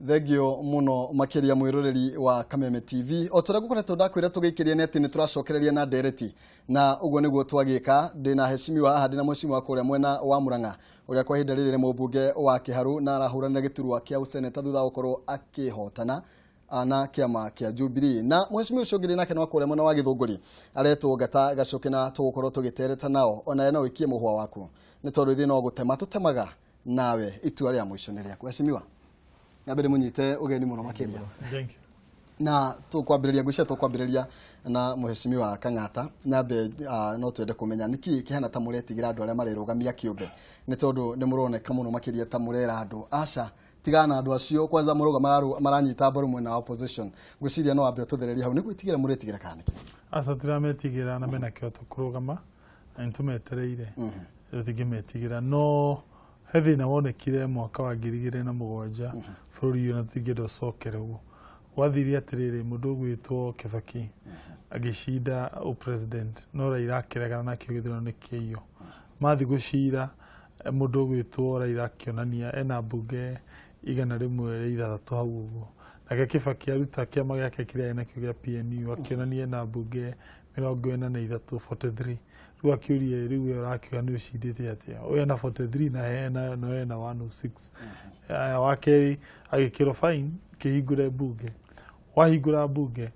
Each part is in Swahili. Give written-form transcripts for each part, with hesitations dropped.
Thegio muno makiria mwiroreri wa Kameme TV. O tura gukoretwo ndakwira tugikiria neti ni turacokereria na ndereti. Na uguo niguo twagika ndina heshimiwa haha ndina mheshimiwa kuria mwena wa Murang'a uria kwa ihinda riri ni mubunge wa Kiharu na arahuranira giturwa kia useneta thutha gukorwo akihotana ana kiama kia Jubilee. Na mheshimiwa ucio ngiri nake no kuria mwena wa Githunguri aretwo ngata gacoke na tugukorwo tugitereta nao ona ena wikie muhwa waku ni tondu ithi no gutema tutemaga nawe itua ria mwisho ni riaku mheshimiwa. Ngabere munyite ugeni muno makiria. Thank you. Na tukwambiriria gwicia tukwambiriria na muheshimiwa Kang'ata nabe no twende kumenya niki kihana ta muretigira andu aria marirugamia kiumbe ni tondu ni muroneka muno makiria ta murera andu aca tigana andu acio kwanza muruga maranyita mbaru mwena wa opposition gwiciria no ambe tuthereria hau ni gwitigira muretigira kaniki aca tirametigira na mena kioto kurugama ntumetereire tigimetigira no hethi na wonekire mwaka wa 2007 bururi yo natigendo sokere ugo wathiria atiriri mundu gwitwo Kibaki agishinda o president no Raila akiregana na kio githurano ni kiyo mathi gucira mundu gwitwo Raila akionania ena mbunge igana rimwe ithathatu hau ugo nake Kibaki aruta kiama giake kiria ena kio gia PNU akionania ena mbunge 43 rua kiurie riu arakiwa ni ucindite atia oya na 43 na no ena 106 wake agikiro fine kihingure mbunge wahingura mbunge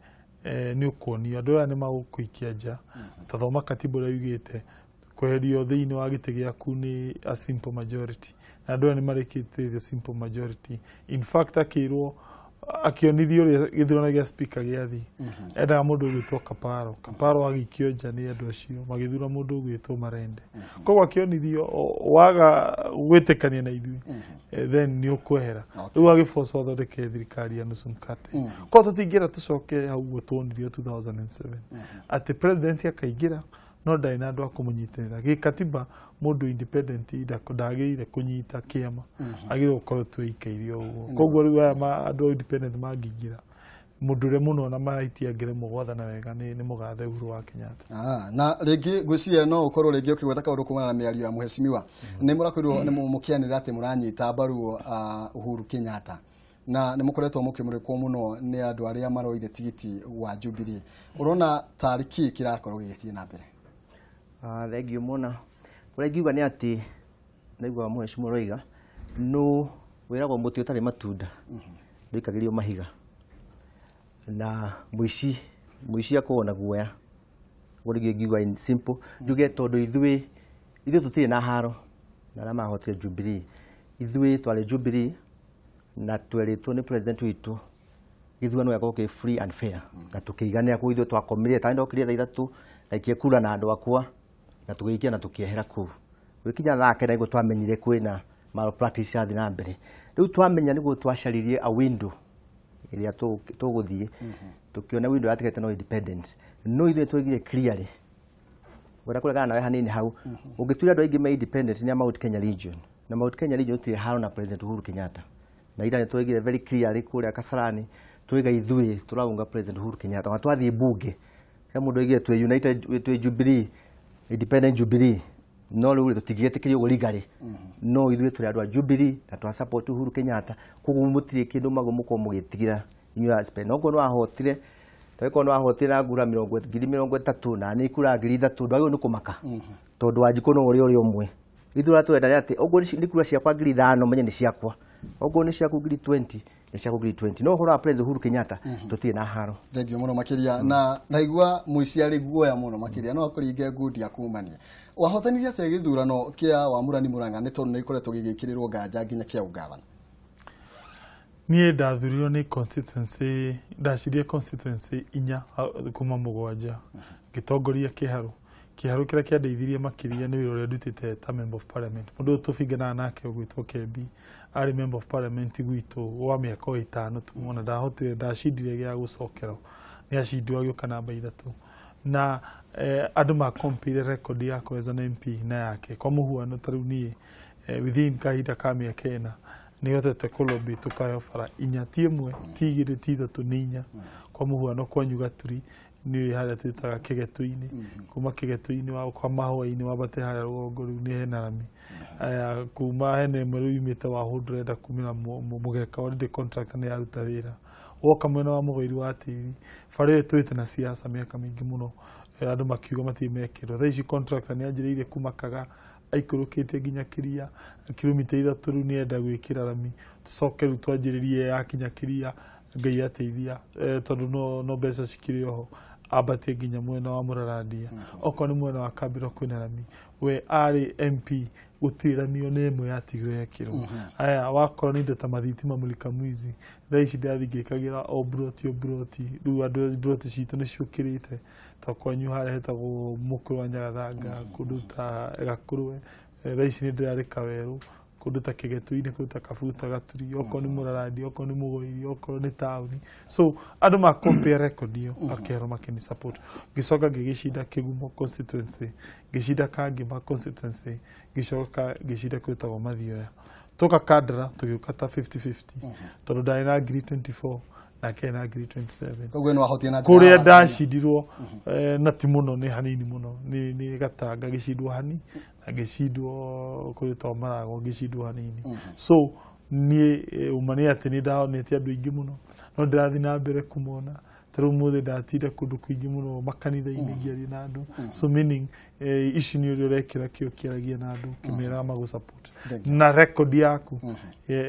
ni ukonio andu aya ni magukuikia nja tathoma katibu ria yugite kweherio thiini wa gite giaku ni a simple majority na andu aya ni marikite simple majority in fact akirwo akionithio githurano gia speaker giathi enda mundu gwitwo Kaparo agikio nja ni andu acio magithura mundu gwitwo Marende koguo akionithio waga gwitikania na ithui then ni ukwehera riu agifoco athondeke thirikari ya nusu mkate ko tutingira tucoke hau guo tuonirio 2007 ati president akaingira no ndai na andu akumunyitirira gikatiba mundu independent ndagire kunyita kiama agire gukorwo twikairio uguo koguo riu aya andu independent mangingira mundu ri muno na maitia ngire mugwathana wega ni mugathe Uhuru wa Kenyatta na ringi gwiciria no ukorwo ringi ukigweta kaundu kumana na miario ya mheshimiwa ni murakwirwo ni mukianira ati muranyita mbaru Uhuru Kenyatta na nimukoretwo mukimurikwo muno ni andu aria maroire tigiti wa Jubilee urona tariki kirakorwo gigithie na mbere thegio mona uria ngiuga ni ati naigua mheshimiwa Roiga no wiragwo muti utari matunda ndikagirio mahiga na muici akona guoya uria ngiuga in simple njuge tondu ithui tutire na haro na rama hotire Jubilee ithui twale Jubilee na tweritwo ni president witu githurano gako free and fair na tukiigania ku ithui twakomire ta ndokirie tha 3 laikie kura na andu akwa na tugiikia na tukiehera ku wikinya thake na igo twamenyire kwina malpractice athi na mbere riu twamenya niguo twacaririe a window iria tuguthie tukiona window yatigete no independent no ithe twigire clearly wera kuregana nawe hanini hau ungituira andu aingi me independent ni Mount Kenya region na Mount Kenya region tire haro na president Uhuru Kenyatta na ira ni twigire very clearly kuria Kasarani twiga ithui turaunga president Uhuru Kenyatta na twathie bunge ya mundu igire twe united twe Jubilee independent Jubilee no riu tutigite kirio gorigari no ithui turi andu a Jubilee na twa support Uhuru Kenyatta kugu mutire kindu magumuko mugitigira inyu ya spend no no ahotire tweko no ahotira ngura 30 na ni kura 3 ndwagio ni kumaka tondu wanjiko no uri umwe ithura twenda ati ogo ni kura ciakwa 5 menye ni ciakwa ogo ni ciaku 20 ni ciaku 20 no hora president Uhuru Kenyatta tutire na haro thegio muno makiria na igua muiciari guoya muno makiria no akuringe ngudi akumania wahotanirie ate githurano kia wa Murani Murang'a ni tondu ni ikoretwo gigikirirwo nganja nginya kia ugavana nie ndathurirwo ni constituency ndacirie constituency inya kuma mugwanja gitongoria Kiharu kiria kiandeithirie makiria ni wira uria ndutite ta member of parliament mundu tubingana nake gwitwo Kembi ari member of parliament gwitwo wa miaka 5 tu mona ndahotire ndacindire gia gucokera ni acindirwo agioka namba 3 na andu ma compare record yako as an MP na yake kwa muhuano tariu ni within kahinda ka miaka 4 ni hotete kulobi tukayo fara inyatie mwe tigire tithatu ninya kwa muhuano kwa nyugaturi ni haria twitaga kigetu-ini kuma kigetu-ini wa kwa mahua-ini wambate haria rũgongo rĩu nĩ hena rami aya kuma hena ĩmwe rĩu imĩte Wahũ ndĩrenda kumĩra mũgeka already contractor nĩ yaruta wĩra woka mwena wa mũgũiri wa tĩri bara ĩyo twĩte na siasa mĩaka mĩingĩ mũno andũ makiuga matirĩ mekĩrwo thaa ici contractor nĩ anjĩrĩirie kumakaga aikũrũkĩte nginya Kĩria kilomita 3 rĩu nĩ enda gwĩkĩra rami tũcoke rĩu twanjĩrĩrie yakinya Kĩria Ngai ateithia tondũ no mbeca cikĩrĩ oho ambatie nginya mwena wa Mũrarandia okorwo nĩ mwena wa Kambĩro kwĩna rami we arĩ MP gũtirĩ rami ona ĩmwe yatigirwo yekĩrwo aya wakorwo nĩ indo ta mathitima Mũlika Mwizi thaa ici ndathi ngĩkagĩra o buroti rĩu andũ buroti citũ nĩ ciũkĩrĩte ta kwanyu harĩa hetagwo Mũkũrũ wa Nyagathanga kũndũ ta Gakũrwe thaa ici nĩ ndĩrarĩ Kawerũ kũndũ ta Kĩgetu-inĩ kũndũ ta Kabuta Gaturi okorwo nĩ Mũrarandia okorwo nĩ Mũgũiri okorwo nĩ taũni so andũ makompare record iyo akerwo makĩni support ngĩcoka ngĩgĩcinda Kĩgumo constituency ngĩcinda Kangĩma constituency ngĩcoka ngĩcinda kwĩtagwo Mathioya toka Kandara tũgĩũka ta 50-50 tondũ ndarĩ na ngiri 24 nake na ngiri 27 koguo nĩ wahotia na kũrĩa ndacindirwo na ti mũno nĩ hanini mũno nĩ Gatanga gĩcindwo hanini na gĩcindwo kũrĩ to Marago gĩcindwo hanini so niĩ uma nĩ atĩ nĩ ndahonete andũ aingĩ mũno no ndĩrathiĩ na mbere kũmona tarĩu mũthĩ ndatinda kũndũ kũingĩ mũno makanitha-inĩ ngĩaria na andũ so meaning ici nĩ ũrĩa ũrekĩra kĩo kĩaragia na andũ kĩmeraga magũ-support na record yaku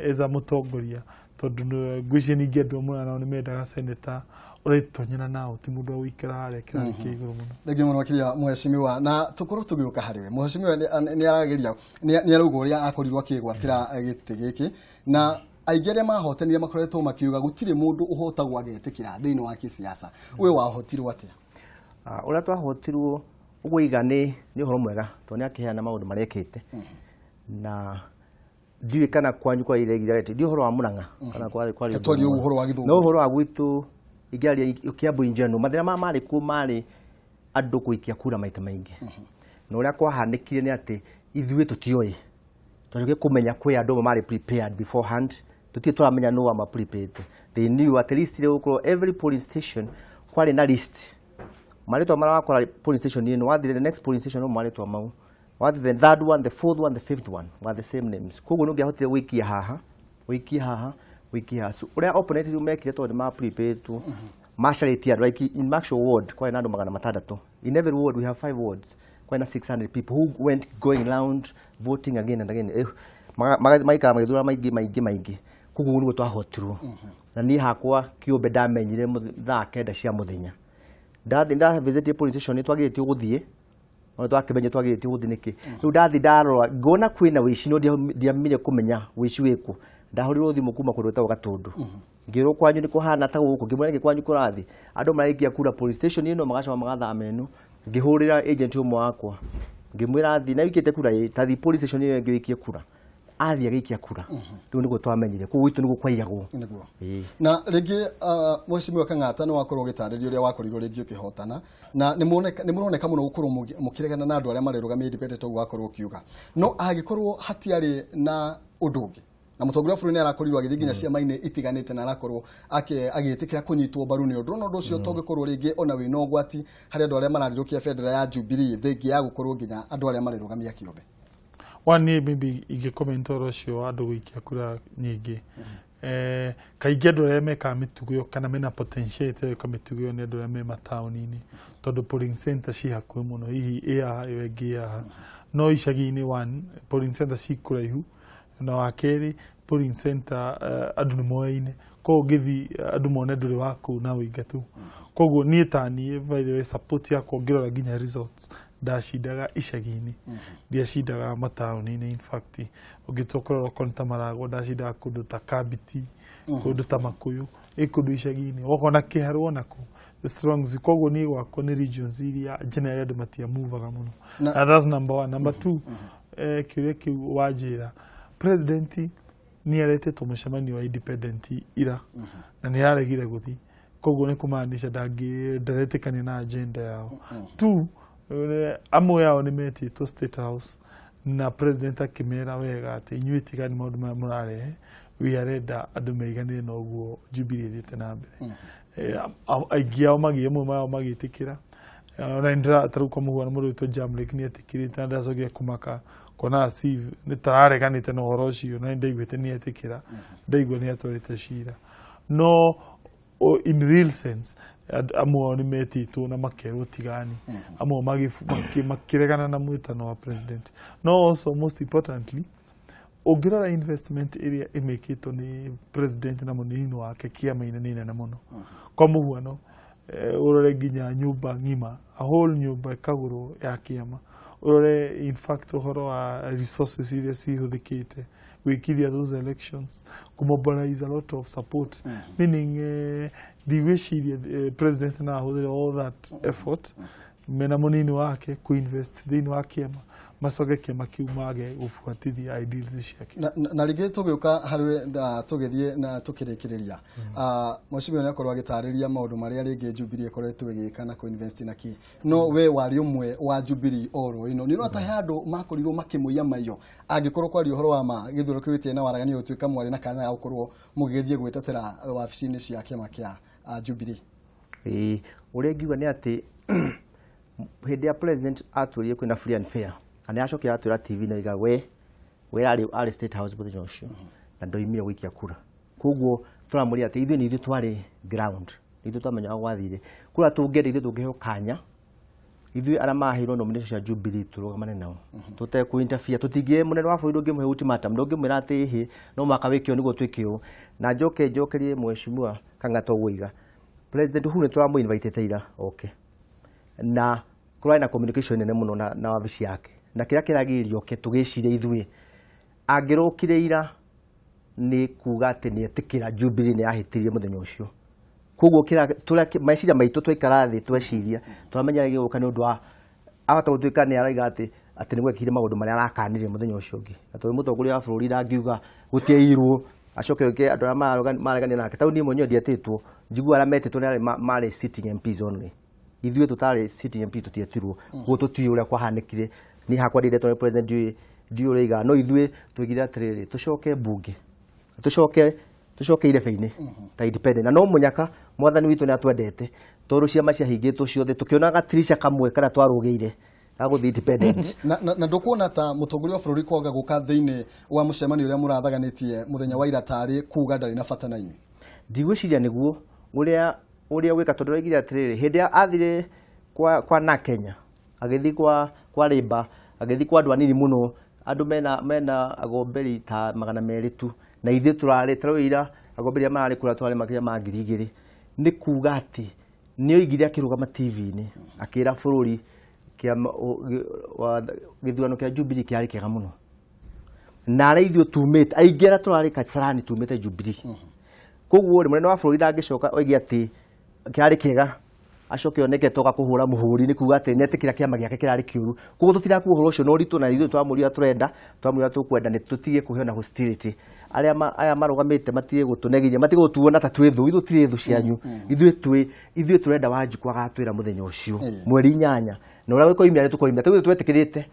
as a mũtongoria tondũ ngwĩciria ningĩ andũ amwe nao nĩ mendaga seneta ũretonyana nao ti mũndũ wa gũikara harĩa kĩrarĩ kĩa igũrũ mũno thengio mũno makĩria mheshimiwa na tũkorwo tũgĩũka harĩ we mheshimiwa nĩ arageria nĩ arauga ũrĩa akorirwo akĩgwatĩra gĩtĩ gĩkĩ na aingĩ arĩa mahotanire makoretwo makiuga gũtirĩ mũndũ ũhotagwo agetĩkĩra thĩinĩ wa kĩsiasa we wahotirwo atĩa ũrĩa twahotirwo ũguo iga nĩ ũhoro mwega tondũ nĩ akĩheana maũndũ marĩa ekĩte na ndiwe kana kwanyu kwa irregularity ndio horo wa Murang'a kana kwa twari uhoro wa Githungu no horo wa gwitu igiaria Kiambu injeno mathira mari ku mari andu kuikia kura maita maingi no uria kwahanikire ni ati ithuĩ tutioi twaje kumenya kwe andu mari prepared beforehand tutie twaramenya no wa prepared they knew at least every polling station kwari na list mari to mara wakora polling station ni no wathire the next polling station no mari to mau what the third one, the fourth one, the fifth one were the same names. Koguo nungia hotire wikia haha. So uria opponent you make it ma prepare to marshal like in Maxwell ward kwa nando magana matandatu. In every ward we have 5 wards. Kwa na 600 people who went going around voting again and again. Maika magithura maigi. Koguo nugo twahotirwo. Na ni hakwa kiumbe ndamenyire thaa 9 cia muthenya. Nda visit police station twagirite guthie ono twakĩmenya twagĩrĩtie gũthiĩ nĩkĩ rĩu ndathi ndarora ngona kwĩna wĩici no ndiamenye kũmenya wĩici wĩkũ ndahũrirwo thimũ kuma kũndũ gwĩtagwo Gatũndũ ngĩrwo kwanyu nĩ kũhana ta gũkũ ngĩmwĩra nĩkĩ kwanyu kũrathiĩ andũ maraikia kura police station ĩno magacoka magathama ĩno ngĩhũrĩra agent ũmwe wakwa ngĩmwĩra thiĩ na wĩkĩte kura tathi police station ĩyo ĩngĩ wĩkie kura athia gĩikia kura rĩu nĩguo twamenyire kũu gwitũ nĩguo kwaiyagwo na rĩngĩ mheshimiwa Kang'ata nĩ wakorwo ũgĩtarĩria ũrĩa wakorirwo rĩngĩ ũkĩhotana na nĩ mũroneka mũno gũkorwo mũkĩregana na andũ arĩa marĩrũgamia independent ũguo wakorwo ũkiuga no angĩkorwo hatiarĩ na ũndũ ũngĩ na mũtongoria wa bũrũri nĩ arakorirwo agĩthiĩ nginya ciama-inĩ itiganĩte na arakorwo agĩtĩkĩra kũnyitwo mbaru nĩ ũndũ ũndũ ũcio tũngĩkorwo rĩngĩ ona wĩna ũgwati harĩ andũ arĩa mararirũkia bendera ya Jubilee thengia ya gũkorwo nginya andũ arĩa marĩrũgamia kĩũmbe wani maybe ingĩkomenta ũhoro ũcio wa andũ gũikia kura nyingĩ kaingĩ andũ arĩa mekaga mĩtugo kana mena potential ĩka mĩtugo ĩyo nĩ andũ arĩa me mataũni-inĩ tondũ polling center ci hakuhĩ mũno hihi ĩhaha ĩyo ĩngĩ ĩhaha no icagi-inĩ one polling center ci kũraihu na wa kerĩ polling center andũ nĩ moyaine koguo ũngĩthiĩ andũ mone ndũrĩ wa kũu na ũingatu koguo niĩ ta niĩ by the way support yakwa ngĩrora nginya results ndacindaga icagi-inĩ ndiacindaga mataũni-inĩ in fact ũngĩtokorora okorwo nĩ ta Marago ndacindaga kũndũ ta Kabiti kũndũ ta Makuyu kũndũ icagi-inĩ okorwo na Kĩharũ onako strongs koguo niĩ gwakwa nĩ regions iria generally andũ matiamuvaga mũno na that's number 1 number 2 kĩũria kĩu wanjĩra president nĩ aretĩtwo mũcemanio wa independent ira na nĩ aregire gũthiĩ koguo nĩ kũmaanisha ndaretĩkania na agenda yao 2 amwe yao nĩ metĩtwo State House na president akimera wega ati inyuĩ tigani maũndũ maya mũrarehe we arenda andũ meiganĩre na ũguo Jubilee ĩthiĩte na mbere aingĩ ao amwe mao magĩtĩkĩra ona ndĩrataru kwa mũhuano mũndũ wĩtwo Jamlek nĩetĩkĩrĩte na ndacokire kũmaka kona Steve nĩtarareganĩte na ũhoro ũcio na ndaiguĩte nĩetĩkĩra ndaigua nĩatwarĩte cira no in real sense amwe nĩ metĩtwo na makerwo tigani amwe makĩregana na mwĩtano wa president no also most importantly ũngĩrora investment ĩrĩa ĩmĩkĩtwo nĩ president na mũnini wake kĩama-inĩ nĩ nene mũno kwa mũhuano urore nginya nyumba ng'ima a whole nyumba ikagũrwo ya kĩama urore in fact ũhoro wa resources iria cihũthĩkĩte gwĩkithia those elections kumobilize a lot of support meaning ndigwĩciria president na ahũthĩre all that effort mena mũnini wake kuinvest thĩinĩ wa kĩama macoke kĩama kĩu mage gũbuatithia ideals ciake na rĩngĩ tũgĩũka harĩ tũgĩthiĩ na tũkĩrĩkĩrĩria mũcimio nĩ akorwo agĩtarĩria maũndũ marĩa rĩngĩ Jubilee ĩkoretwo ĩgĩka na kuinvest na kĩ no we warĩ ũmwe wa Jubilee oro ĩno nĩ ũrata he andũ makorirwo makĩmũiya maiyo angĩkorwo kwari ũhoro wa ma gĩthurano kĩwĩtie na waragania gũtuĩka mwarĩ na kanya ya gũkorwo mũgĩgĩthiĩ gwĩtetera wabici-inĩ cia kĩama kĩa Jubilee ũrĩa ngiuga nĩ atĩ hĩndĩ ya president atũrire kwĩna free and fair ani acokera atwira TV na iga we ari State House mũthenya ũcio na ndoimire gũikia kura koguo tũramũria ati ithuĩ nĩ ithuĩ twarĩ ground ithuĩ twamenya gwathire kura tũngĩenda ithuĩ tũngĩheo kanya ithuĩ arĩa maheirwo nomination cia Jubilee tũrũgamane nao tũtekũ interfere tũtingie mũnene wa bũrũri ũngĩmũhe ultimatum ndũngĩmwĩra atĩ hĩ no mwaka wĩkĩo nĩguo twĩkĩo na njokerie mheshimiwa Kang'ata Ũgũiga president Uhuru nĩ tũramũinvitĩte ira okay na kũrĩ na communication nene mũno na wabici yake na kĩrĩa kĩragĩrĩrio ke tũgĩciria ithuĩ angĩrũkire ira nĩ kuga atĩ nĩ etĩkĩra Jubilee nĩ yahĩtirie mũthenya ũcio koguo meciria maitũ twaikara thĩ tweciria twamenya rĩgĩ gũka nĩ ũndũ wa ahota gũtuĩka nĩ araiga atĩ nĩ gwekire maũndũ marĩa arakanire mũthenya ũcio ũngĩ na tondũ mũtongoria wa bũrũri ndangiuga gũtiairwo acoke oke andũ arĩa maregania nake tau niĩ mwenyewe ndietĩtwo njigua arĩa metĩtwo nĩ marĩ sitting MPs only ithuĩ tũtarĩ sitting MP tũtietirwo guo tũtiũĩ ũrĩa kwahanĩkire ni hakwa ndiretwo nĩ president ndiũĩ ũraiga no ithuĩ twĩgire atĩrĩrĩ tũcoke mbunge tũcoke irebe-inĩ ta independent na no mũnyaka mwathani witũ nĩ atwendete tondũ ciama ciahingĩtwo ciothe tũkĩonaga tirisha kamwe kana twarũgĩire agũthiĩ independent na ndũkuona ta mũtongoria wa bũrũri kwaga gũka thĩinĩ wa mũcemanio ũrĩa mũrathaganĩtie mũthenya wa ira tarĩ kuga ndarĩ na bata na inyuĩ ndigwĩciria nĩguo ũrĩa wĩka tondũ ũraigire atĩrĩrĩ hĩndĩ ya athire kwa na Kenya agĩthiĩ kwa Labour agĩthiĩ kwa andũ anini mũno andũ mena agomberi ta 200 tu na ithuĩ tũrarĩ tarũira agomberi mararĩ kũra twarĩ makĩria ma 2,000 nĩ kuga atĩ nĩ oigire akĩrũgama TV-inĩ akĩra bũrũri gĩthurano kĩa Jubilee kĩarĩ kĩega mũno na arĩa ithuĩ tumĩte aingĩ arĩa tũrarĩ Kasarani tumĩte Jubilee koguo rĩ mũnene wa bũrũri ndangĩcoka oige atĩ kĩarĩ kĩega acoke oneke toka kũhũra mũhũri nĩ kuga atĩ nĩetĩkĩra kĩama gĩake kĩrarĩ kĩũru koguo tũtirakuo ũhoro ũcio na ũritũ na ithuĩ twamũria twamũria tũkwenda nĩ tũtige kũheo na hostility aya marũgamĩte matige gũtũnegithia matige gũtuona ta twĩ thũ ithuĩ tirĩ thũ cianyu ithuĩ tũrenda Wanjiku agatwĩra mũthenya ũcio mweri 8 na ũrĩa gũkoimia nĩ tũkoimia tũgĩtũ twetĩkĩrĩte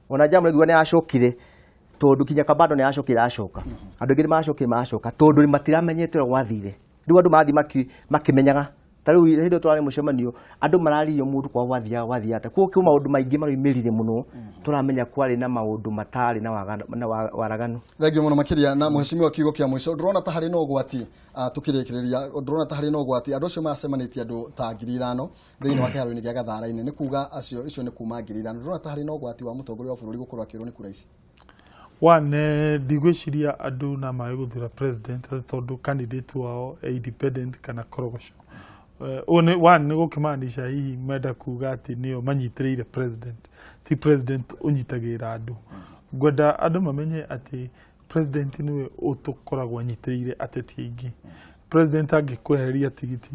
ona Jamu nĩguo nĩ acokire tondũ kinya Kabando nĩ acokire acoka andũ aingĩ nĩ macoka tondũ matiramenyete ũrĩa gwathire rĩu andũ marathiĩ makĩmenyaga tarĩu hĩndĩ twarĩ mũcemanio andũ mararirio mũndũ kwa wathiaga ata koguo maũndũ maingĩ maroimĩrire mũno tũramenya kwarĩ na maũndũ matarĩ na waraganu thengio mũno makĩria na mheshimiwa kiugo kĩa mũico ndũrona ta harĩ na ũgwati tũkĩrĩkĩrĩria ndũrona ta harĩ na ũgwati andũ acio macemanĩtie andũ ta 5,000 thĩinĩ wa kĩharo-inĩ gĩa Gathara-inĩ nĩ kuga icio nĩ kuma 5,000 ndũrona ta harĩ na ũgwati wa mũtongoria wa bũrũri gũkorwo akĩrwo nĩ kura ici ndigwĩciria andũ na marĩ gũthura president tondũ candidate wao independent kana korogoco nĩ gũkĩmaanisha hihi menda kuga atĩ nĩo manyitĩrĩire president ti president ũnyitagĩrĩra andũ ngwenda andũ mamenye atĩ president nĩwe ũtũkoragwo anyitĩrĩire ateti aingĩ president angĩkweheria tigiti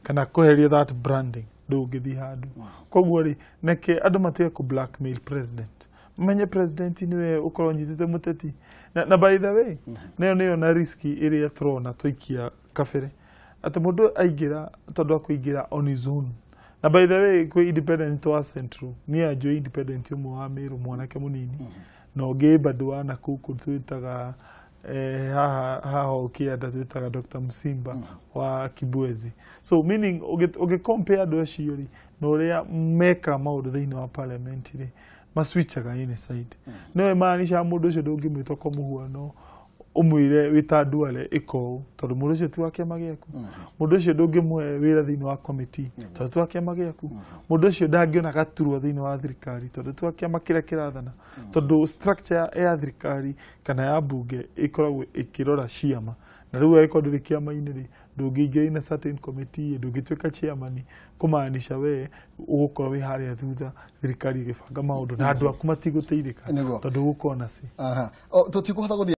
kana kweheria that branding ndũngĩthiĩ handũ koguo rĩ neke andũ matige kũ blackmail president menye president niwe ukorwo nyitite muteti na by the way nĩyo na riski ĩrĩa tũrona tũikia kabere atĩ mũndũ aingĩra tondũ akũingĩra on his own na by the way kwĩ independent wa Central niĩ anjũĩ independent ũmwe wa Meru mwanake mũnini no ge bado ana kuku twitaga haha ukienda twitaga Dr. Musimba wa Kibwezi. So meaning uge compare andu acio ri no ria meka maundu thiini wa parliament ri maswitchaga ine side no maanisha mundu ucio ndungimwita ko muhuano umwire wita duale iko tondu mundu ucio ti wa kiama giaku mundu ucio ndungimwe wira thiini wa committee tondu ti wa kiama giaku mundu ucio ndangiona gaturwa thiini wa thirikari tondu ti wa kiama kiria kirathana tondu structure ya thirikari kana ya bunge ikoragwo ikirora ciama na riu iko ndiri kiama-ini ri ndungiingia ina certain committee ndungituika chairman kumaanisha we ugukorwo wi haria thutha thirikari igibanga maundu na andu aku matiguteithika tondu gukona si tutikuhota